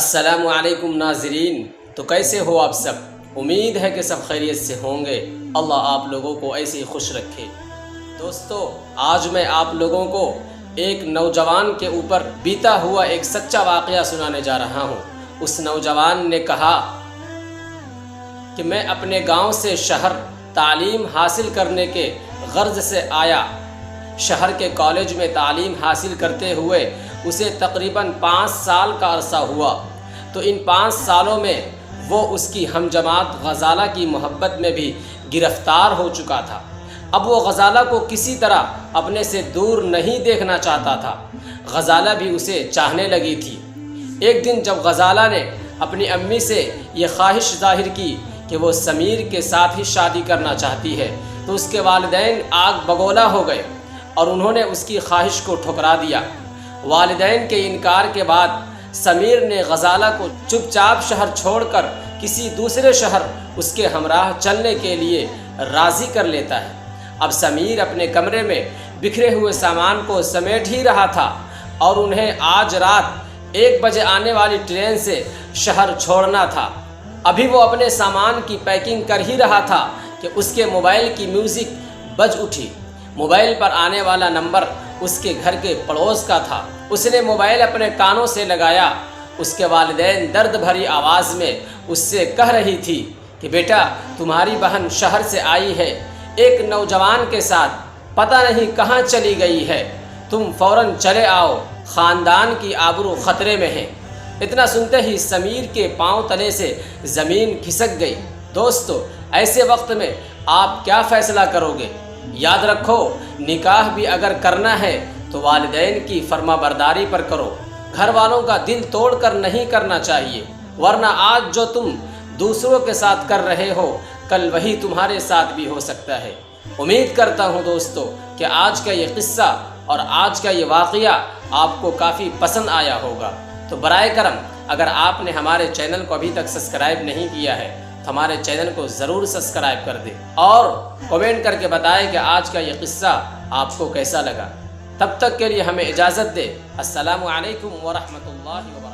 السلام علیکم ناظرین، تو کیسے ہو آپ سب؟ امید ہے کہ سب خیریت سے ہوں گے۔ اللہ آپ لوگوں کو ایسے ہی خوش رکھے۔ دوستو، آج میں آپ لوگوں کو ایک نوجوان کے اوپر بیتا ہوا ایک سچا واقعہ سنانے جا رہا ہوں۔ اس نوجوان نے کہا کہ میں اپنے گاؤں سے شہر تعلیم حاصل کرنے کے غرض سے آیا۔ شہر کے کالج میں تعلیم حاصل کرتے ہوئے اسے تقریباً 5 سال کا عرصہ ہوا، تو ان 5 سالوں میں وہ اس کی ہم جماعت غزالہ کی محبت میں بھی گرفتار ہو چکا تھا۔ اب وہ غزالہ کو کسی طرح اپنے سے دور نہیں دیکھنا چاہتا تھا۔ غزالہ بھی اسے چاہنے لگی تھی۔ ایک دن جب غزالہ نے اپنی امی سے یہ خواہش ظاہر کی کہ وہ سمیر کے ساتھ ہی شادی کرنا چاہتی ہے، تو اس کے والدین آگ بگولا ہو گئے اور انہوں نے اس کی خواہش کو ٹھکرا دیا۔ والدین کے انکار کے بعد سمیر نے غزالہ کو چپ چاپ شہر چھوڑ کر کسی دوسرے شہر اس کے ہمراہ چلنے کے لیے راضی کر لیتا ہے۔ اب سمیر اپنے کمرے میں بکھرے ہوئے سامان کو سمیٹ ہی رہا تھا اور انہیں آج رات 1 بجے آنے والی ٹرین سے شہر چھوڑنا تھا۔ ابھی وہ اپنے سامان کی پیکنگ کر ہی رہا تھا کہ اس کے موبائل کی میوزک بج اٹھی۔ موبائل پر آنے والا نمبر اس کے گھر کے پڑوس کا تھا۔ اس نے موبائل اپنے کانوں سے لگایا۔ اس کے والدین درد بھری آواز میں اس سے کہہ رہی تھی کہ بیٹا، تمہاری بہن شہر سے آئی ہے ایک نوجوان کے ساتھ، پتہ نہیں کہاں چلی گئی ہے، تم فوراً چلے آؤ، خاندان کی آبرو خطرے میں ہے۔ اتنا سنتے ہی سمیر کے پاؤں تلے سے زمین کھسک گئی۔ دوستو، ایسے وقت میں آپ کیا فیصلہ کرو گے؟ یاد رکھو، نکاح بھی اگر کرنا ہے تو والدین کی فرما برداری پر کرو۔ گھر والوں کا دل توڑ کر نہیں کرنا چاہیے، ورنہ آج جو تم دوسروں کے ساتھ کر رہے ہو، کل وہی تمہارے ساتھ بھی ہو سکتا ہے۔ امید کرتا ہوں دوستو کہ آج کا یہ قصہ اور آج کا یہ واقعہ آپ کو کافی پسند آیا ہوگا۔ تو برائے کرم اگر آپ نے ہمارے چینل کو ابھی تک سبسکرائب نہیں کیا ہے تو ہمارے چینل کو ضرور سبسکرائب کر دیں اور کمنٹ کر کے بتائیں کہ آج کا یہ قصہ آپ کو کیسا لگا۔ تب تک کے لیے ہمیں اجازت دے۔ السلام علیکم ورحمۃ اللہ وبرکاتہ۔